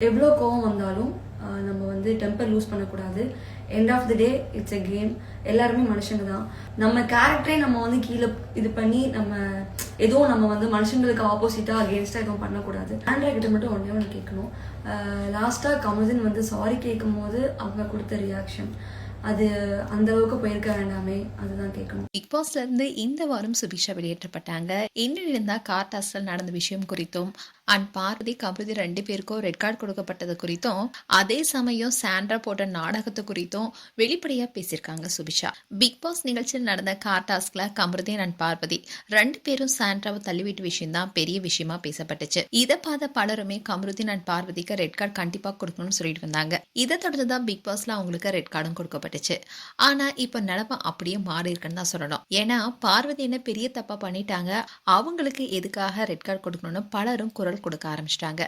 எவ்வளோ கோவம் வந்தாலும் நம்ம வந்து டெம்பர் லூஸ் பண்ணக்கூடாது. End of the day it's a game. எல்லாருமே மனுஷங்க தான். நம்ம கேரக்டரே நம்ம வந்து கீழே இது பண்ணி நம்ம வந்து மனுஷங்களுக்கு ஆப்போசிட்டாக அகேன்ஸ்டாக எதுவும் பண்ணக்கூடாது. ஆண்ட்ரா கிட்ட மட்டும் ஒன்று கேட்கணும். லாஸ்ட்டாக கமர்தன் வந்து சாரி கேட்கும் போது அவங்க கொடுத்த ரியாக்ஷன் அது அந்த அளவுக்கு போயிருக்க வேண்டாமே, அதுதான் கேட்கணும். பிக் பாஸ்ல இருந்து இந்த வாரம் சுபிக்ஷா வெளியேற்றப்பட்டாங்க. இன்னும் இருந்தா கார்டாஸ்ல நடந்த விஷயம் குறித்தும் அண்ட் பார்வதி கமருதி 2 பேருக்கும் ரெட் கார்டு கொடுக்கப்பட்டது குறித்தும் அதே சமயம் சாண்ட்ரா போட்ட நாடகத்தை குறித்தும் வெளிப்படையா பேசியிருக்காங்க சுபிக்ஷா. பிக் பாஸ் நிகழ்ச்சியில் நடந்த கார்டாஸ்ல கமருதி அண்ட் பார்வதி 2 பேரும் சாண்ட்ராவை தள்ளிவிட்ட விஷயம் தான் பெரிய விஷயமா பேசப்பட்டுச்சு. இதை பார்த்த பலருமே கமருதீன் அண்ட் பார்வதிக்கு ரெட் கார்டு கண்டிப்பா கொடுக்கணும்னு சொல்லிட்டு வந்தாங்க. இதை தொடர்ந்துதான் பிக் பாஸ்ல அவங்களுக்கு ரெட் கார்டும் கொடுக்கப்பட்டுச்சு. ஆனா இப்ப நிலைமை அப்படியே மாறி இருக்குன்னு தான் சொல்லணும். ஏன்னா பார்வதி என்ன பெரிய தப்பா பண்ணிட்டாங்க, அவங்களுக்கு எதுக்காக ரெட் கார்டு கொடுக்கணும்னு பலரும் குரல் கொடுக்க ஆரம்பிச்சிட்டாங்க.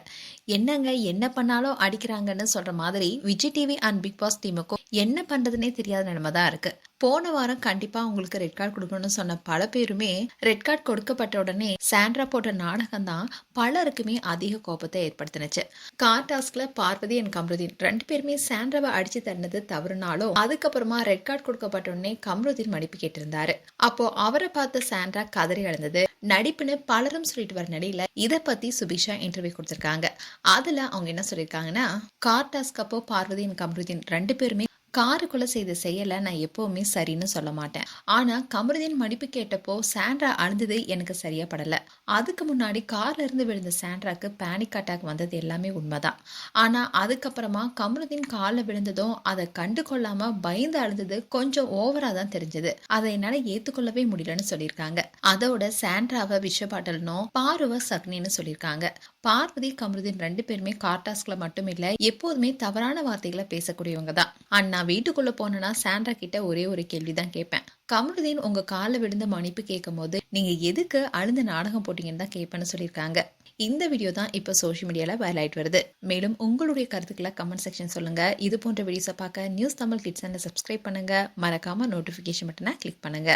என்னங்க என்ன பண்ணாலும் அடிக்கிறாங்கன்னு சொல்ற மாதிரி Vijay TV and Bigg Boss டீமுக்கும் என்ன பண்றதுன்னே தெரியாத நிலைமை தான் இருக்கு. போன வாரம் கண்டிப்பா உங்களுக்கு ரெட் கார்டு கொடுக்கணும்னு சொன்ன பல பேருமே ரெட் கார்டு கொடுக்கப்பட்ட உடனே சாண்ட்ரா போட்ட நாடகம் தான் பலருக்குமே அதிக கோபத்தை ஏற்படுத்தினுச்சு. கார்டாஸ்க்ல பார்வதி அண்ட் கமருதீன் 2 பேருமே சாண்ட்ராவை அடிச்சு தண்ணது தவறுனாலும் அதுக்கப்புறமா ரெட் கார்டு கொடுக்கப்பட்ட உடனே கமருதீன் மன்னிப்பு கேட்டிருந்தாரு. அப்போ அவரை பார்த்த சாண்ட்ரா கதறி அழுந்தது நடிப்புன்னு பலரும் சொல்லிட்டு வர நிலையில இதை பத்தி சுபிக்ஷா இன்டர்வியூ கொடுத்திருக்காங்க. அதுல அவங்க என்ன சொல்லியிருக்காங்கன்னா, கார்டாஸ்க் அப்போ பார்வதி அண்ட் கமருதீன் 2 பேருமே காருக்குள்ள செய்த செயலை நான் எப்பவுமே சரின்னு சொல்ல மாட்டேன். ஆனா கமருதீன் மன்னிப்பு கேட்டப்போ சாண்ட்ரா அழுந்தது எனக்கு சரியா படல. அதுக்கு முன்னாடி கார்ல இருந்து விழுந்த சாண்ட்ராக்கு பேனிக் அட்டாக் வந்தது எல்லாமே உண்மைதான். ஆனா அதுக்கப்புறமா கமருதீன் காலில் விழுந்ததும் அதை கண்டு கொள்ளாம பயந்து அழுந்தது கொஞ்சம் ஓவரா தான் தெரிஞ்சது. அதை என்னால ஏத்துக்கொள்ளவே முடியலன்னு சொல்லியிருக்காங்க. அதோட சாண்ட்ராவை விஷபாட்டல்னும் பாருவ சக்னின்னு சொல்லியிருக்காங்க. பார்வதி கமருதீன் 2 பேருமே கார்டாஸ்க்ல மட்டும் இல்ல எப்போதுமே தவறான வார்த்தைகளை பேசக்கூடியவங்க தான். அண்ணா வீட்டுக்குள்ள போனா சாண்ட்ரா கிட்ட ஒரே ஒரு கேள்விதான் கேட்பேன். கமருதீன் உங்க கால விழுந்து மன்னிப்பு கேட்கும் போது நீங்க எதுக்கு அழுந்த நாடகம் போட்டீங்கன்னு தான் கேட்பேன்னு சொல்லியிருக்காங்க. இந்த வீடியோ தான் இப்போ சோஷியல் மீடியால வைரல் ஆயிட்டு வருது. மேலும் உங்களுடைய கருத்துக்களை கமெண்ட் செக்ஷன் சொல்லுங்க. இது போன்ற வீடியோஸை பார்க்க நியூஸ் தமிழ் கிட்ஸ் சேனலை சப்ஸ்கிரைப் பண்ணுங்க. மறக்காம நோட்டிபிகேஷன் பட்டனை கிளிக் பண்ணுங்க.